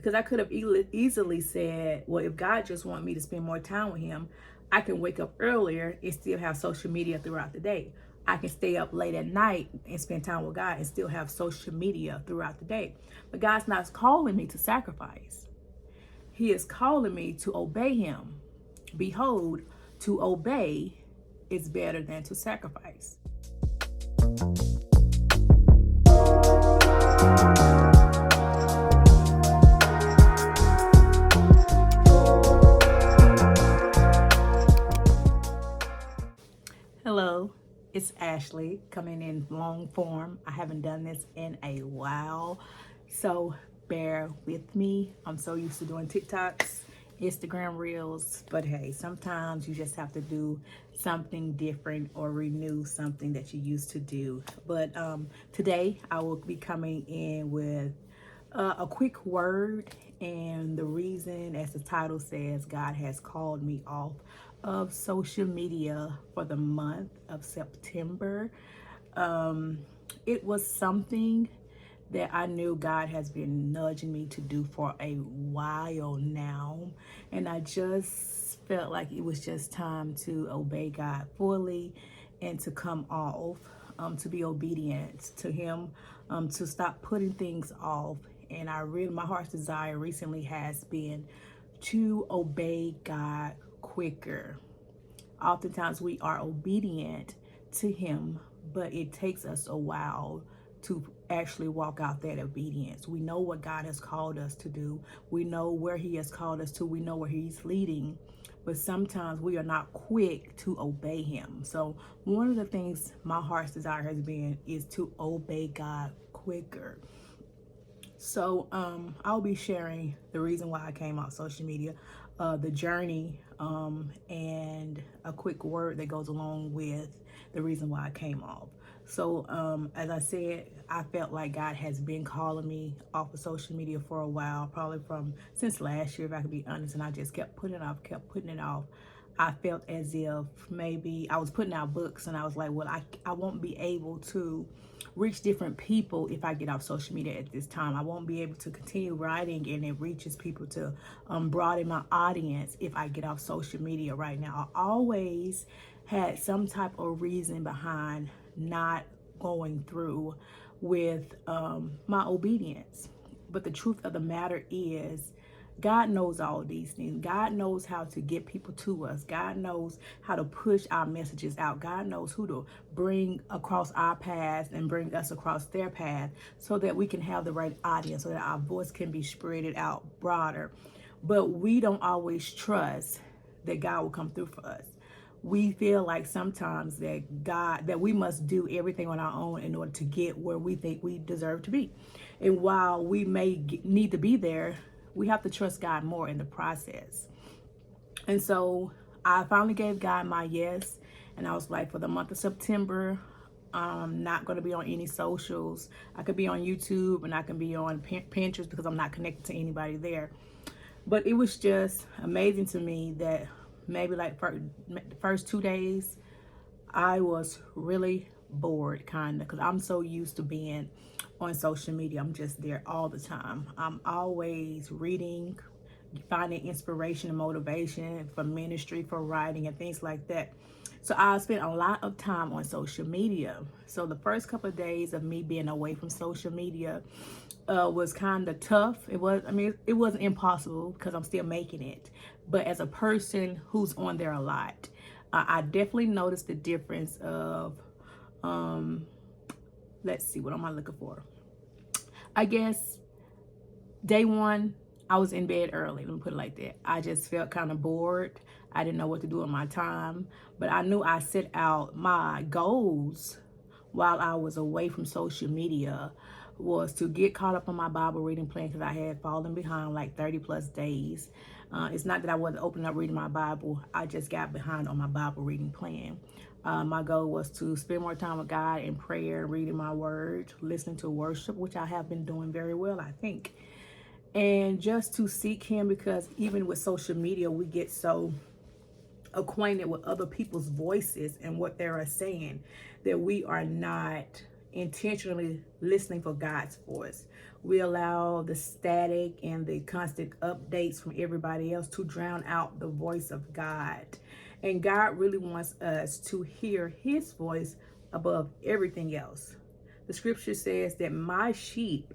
Because I could have easily said, well, if God just wants me to spend more time with him, I can wake up earlier and still have social media throughout the day. I can stay up late at night and spend time with God and still have social media throughout the day. But God's not calling me to sacrifice. He is calling me to obey him. Behold, to obey is better than to sacrifice. Hello, it's Ashley coming in long form. I haven't done this in a while, so bear with me. I'm so used to doing TikToks, Instagram reels, but hey, sometimes you just have to do something different or renew something that you used to do. But today I will be coming in with a quick word, and the reason, as the title says, God has called me off of social media for the month of September. It was something that I knew God has been nudging me to do for a while now, and I just felt like it was just time to obey God fully and to come off, to be obedient to him, to stop putting things off. And my heart's desire recently has been to obey God quicker. Oftentimes we are obedient to him, but it takes us a while to actually walk out that obedience. We know what God has called us to do. We know where he has called us to. We know where he's leading, but sometimes we are not quick to obey him. So one of the things my heart's desire has been is to obey God quicker. So I'll be sharing the reason why I came off social media, the journey, and a quick word that goes along with the reason why I came off. So as I said, I felt like God has been calling me off of social media for a while, probably since last year, if I could be honest, and I just kept putting it off. I felt as if maybe I was putting out books and I was like, well, I won't be able to reach different people if I get off social media at this time. I won't be able to continue writing and it reaches people to broaden my audience if I get off social media right now. I always had some type of reason behind not going through with my obedience. But the truth of the matter is, God knows all these things. God knows how to get people to us. God knows how to push our messages out. God knows who to bring across our path and bring us across their path so that we can have the right audience, so that our voice can be spreaded out broader. But we don't always trust that God will come through for us. We feel like sometimes that we must do everything on our own in order to get where we think we deserve to be. And while we may need to be there, we have to trust God more in the process. And so I finally gave God my yes. And I was like, for the month of September, I'm not going to be on any socials. I could be on YouTube and I can be on Pinterest because I'm not connected to anybody there. But it was just amazing to me that maybe like the first 2 days, I was really bored, kind of, because I'm so used to being on social media. I'm just there all the time. I'm always reading, finding inspiration and motivation for ministry, for writing and things like that. So I spent a lot of time on social media. So the first couple of days of me being away from social media was kind of tough. It wasn't impossible because I'm still making it. But as a person who's on there a lot, I definitely noticed the difference of, let's see, what am I looking for? I guess day one, I was in bed early. Let me put it like that. I just felt kind of bored. I didn't know what to do with my time, but I knew I set out my goals while I was away from social media was to get caught up on my Bible reading plan because I had fallen behind like 30 plus days. It's not that I wasn't opening up reading my Bible. I just got behind on my Bible reading plan. My goal was to spend more time with God in prayer, reading my word, listening to worship, which I have been doing very well, I think. And just to seek him, because even with social media, we get so acquainted with other people's voices and what they are saying that we are not intentionally listening for God's voice. We allow the static and the constant updates from everybody else to drown out the voice of God. And God really wants us to hear his voice above everything else. The scripture says that my sheep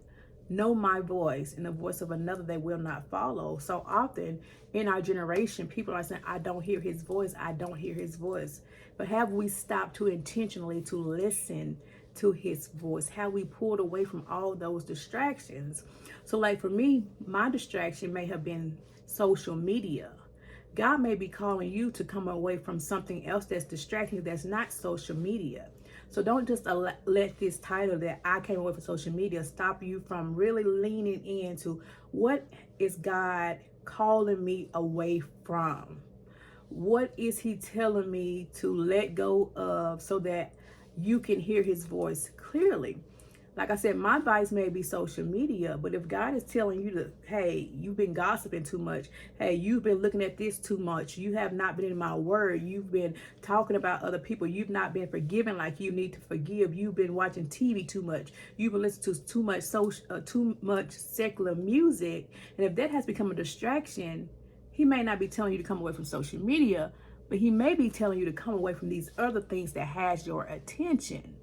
know my voice, and the voice of another they will not follow. So often in our generation, people are saying, I don't hear his voice. I don't hear his voice. But have we stopped to intentionally to listen to his voice? Have we pulled away from all those distractions? So like for me, my distraction may have been social media. God may be calling you to come away from something else that's distracting, that's not social media. So don't just let this title that I came away from social media stop you from really leaning into what is God calling me away from? What is he telling me to let go of so that you can hear his voice clearly? Like I said, my advice may be social media, but if God is telling you to, hey, you've been gossiping too much. Hey, you've been looking at this too much. You have not been in my word. You've been talking about other people. You've not been forgiving like you need to forgive. You've been watching TV too much. You've been listening to too much secular music. And if that has become a distraction, he may not be telling you to come away from social media, but he may be telling you to come away from these other things that has your attention.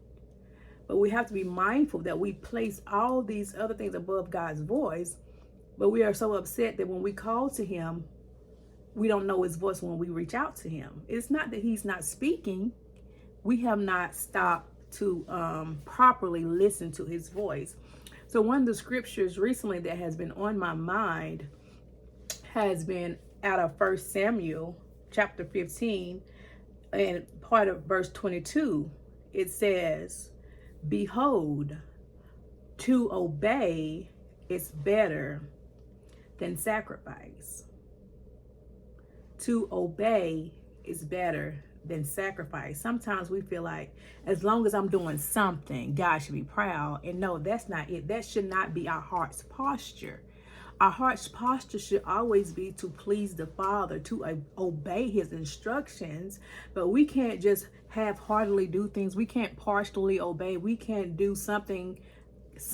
But we have to be mindful that we place all these other things above God's voice, but we are so upset that when we call to him, we don't know his voice when we reach out to him. It's not that he's not speaking. We have not stopped to properly listen to his voice. So one of the scriptures recently that has been on my mind has been out of 1 Samuel chapter 15 and part of verse 22. It says, behold, to obey is better than sacrifice. To obey is better than sacrifice. Sometimes we feel like as long as I'm doing something, God should be proud. And no, that's not it. That should not be our heart's posture. Our heart's posture should always be to please the Father, to obey his instructions. But we can't just half-heartedly do things. We can't partially obey. We can't do something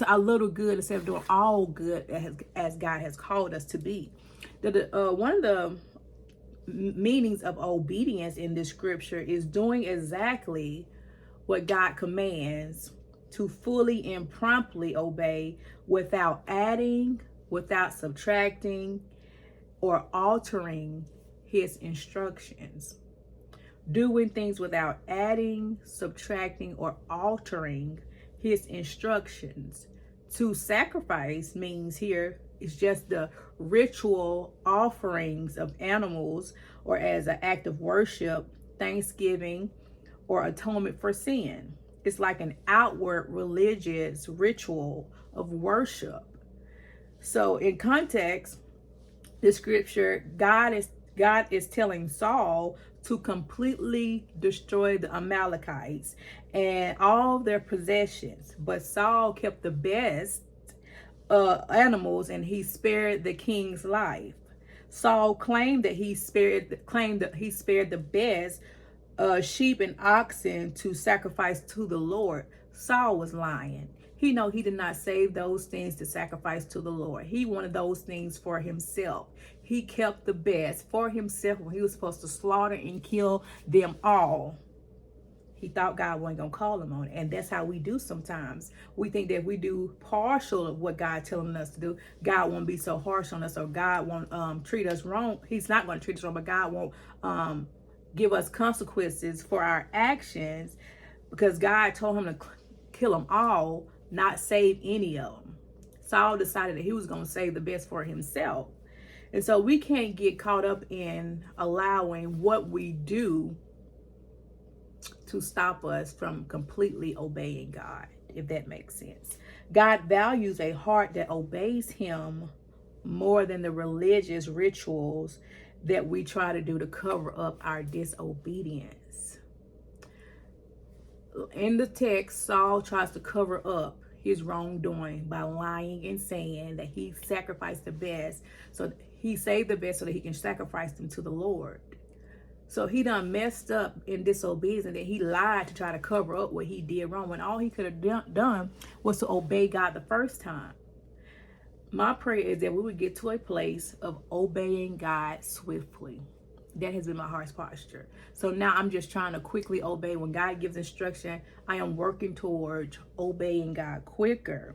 a little good instead of doing all good as God has called us to be. One of the meanings of obedience in this scripture is doing exactly what God commands, to fully and promptly obey without adding, without subtracting, or altering his instructions. Doing things without adding, subtracting, or altering his instructions. To sacrifice means here is just the ritual offerings of animals, or as an act of worship, thanksgiving, or atonement for sin. It's like an outward religious ritual of worship. So in context, the scripture, God is telling Saul to completely destroy the Amalekites and all their possessions. But Saul kept the best animals, and he spared the king's life. Saul claimed that he spared the best sheep and oxen to sacrifice to the Lord. Saul was lying. He know he did not save those things to sacrifice to the Lord. He wanted those things for himself. He kept the best for himself when he was supposed to slaughter and kill them all. He thought God wasn't going to call him on it. And that's how we do sometimes. We think that if we do partial of what God telling us to do, God won't be so harsh on us, or God won't treat us wrong. He's not going to treat us wrong, but God won't give us consequences for our actions, because God told him to kill them all, not save any of them. Saul decided that he was going to save the best for himself. And so we can't get caught up in allowing what we do to stop us from completely obeying God, if that makes sense. God values a heart that obeys him more than the religious rituals that we try to do to cover up our disobedience. In the text, Saul tries to cover up his wrongdoing by lying and saying that he sacrificed the best. So he saved the best so that he can sacrifice them to the Lord. So he done messed up in disobedience, and then he lied to try to cover up what he did wrong, when all he could have done was to obey God the first time. My prayer is that we would get to a place of obeying God swiftly. That has been my heart's posture. So now I'm just trying to quickly obey. When God gives instruction, I am working towards obeying God quicker.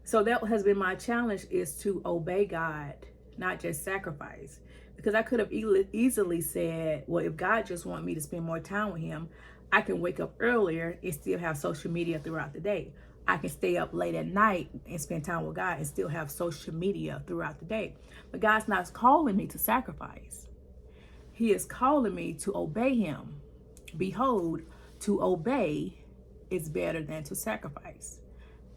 So that has been my challenge, is to obey God, not just sacrifice. Because I could have easily said, well, if God just wants me to spend more time with him, I can wake up earlier and still have social media throughout the day. I can stay up late at night and spend time with God and still have social media throughout the day. But God's not calling me to sacrifice. He is calling me to obey him. Behold, to obey is better than to sacrifice.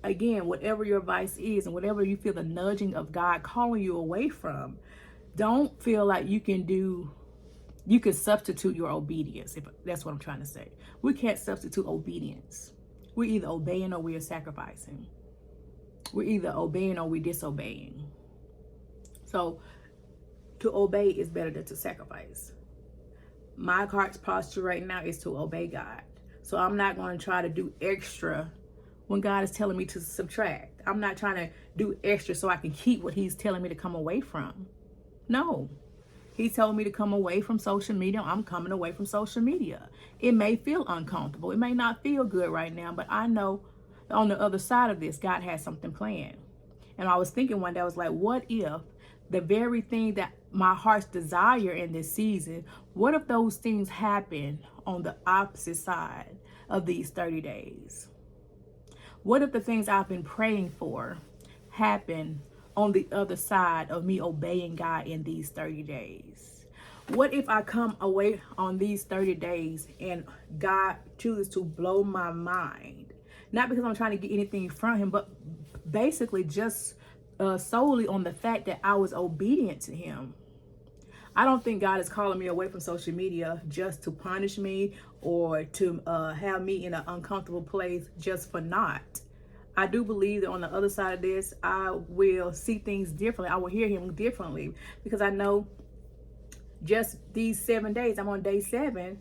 Again, whatever your vice is and whatever you feel the nudging of God calling you away from, don't feel like you can substitute your obedience, if that's what I'm trying to say. We can't substitute obedience. We're either obeying or we are sacrificing. We're either obeying or we're disobeying. So to obey is better than to sacrifice. My heart's posture right now is to obey God. So I'm not going to try to do extra when God is telling me to subtract. I'm not trying to do extra so I can keep what he's telling me to come away from. No. He told me to come away from social media. I'm coming away from social media. It may feel uncomfortable. It may not feel good right now, but I know on the other side of this, God has something planned. And I was thinking one day, I was like, what if the very thing that my heart's desire in this season, what if those things happen on the opposite side of these 30 days? What if the things I've been praying for happen on the other side of me obeying God in these 30 days? What if I come away on these 30 days and God chooses to blow my mind? Not because I'm trying to get anything from him, but basically just solely on the fact that I was obedient to him. I don't think God is calling me away from social media just to punish me or to have me in an uncomfortable place just for not. I do believe that on the other side of this, I will see things differently. I will hear him differently, because I know just these 7 days, I'm on day 7,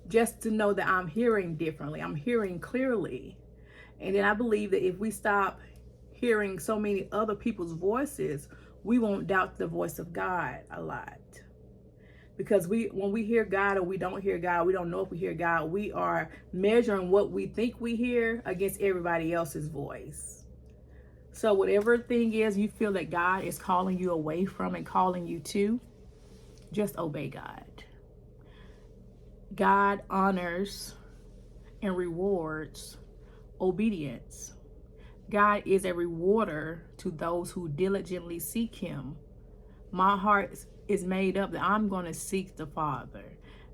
just to know that I'm hearing differently. I'm hearing clearly. And then I believe that if we stop hearing so many other people's voices, we won't doubt the voice of God a lot. Because when we hear God or we don't hear God, we don't know if we hear God, we are measuring what we think we hear against everybody else's voice. So whatever thing is you feel that God is calling you away from and calling you to, just obey God. God honors and rewards obedience. God is a rewarder to those who diligently seek him. My heart is made up that I'm going to seek the Father.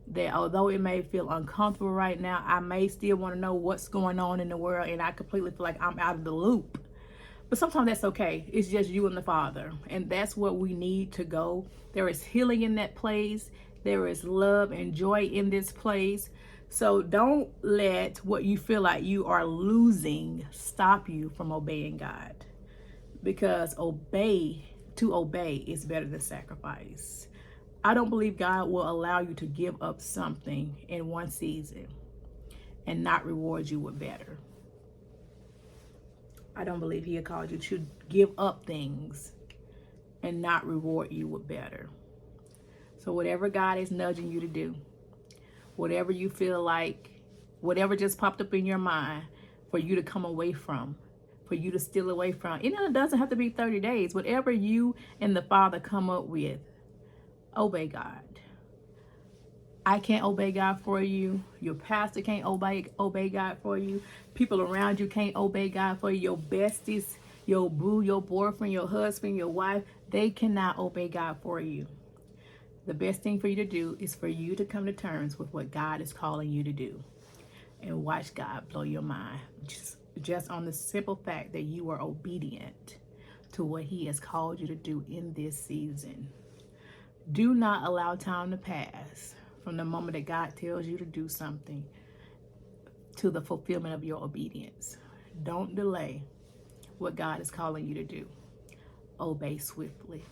That although it may feel uncomfortable right now, I may still want to know what's going on in the world, and I completely feel like I'm out of the loop. But sometimes that's okay. It's just you and the Father. And that's where we need to go. There is healing in that place. There is love and joy in this place. So don't let what you feel like you are losing stop you from obeying God. Because to obey is better than sacrifice. I don't believe God will allow you to give up something in one season and not reward you with better. I don't believe he called you to give up things and not reward you with better. So whatever God is nudging you to do, whatever you feel like, whatever just popped up in your mind for you to come away from, for you to steal away from, it doesn't have to be 30 days. Whatever you and the Father come up with, obey God. I can't obey God for you. Your pastor can't obey God for you. People around you can't obey God for you. Your besties, your boo, your boyfriend, your husband, your wife, they cannot obey God for you. The best thing for you to do is for you to come to terms with what God is calling you to do, and watch God blow your mind just on the simple fact that you are obedient to what he has called you to do in this season. Do not allow time to pass from the moment that God tells you to do something to the fulfillment of your obedience. Don't delay what God is calling you to do. Obey swiftly.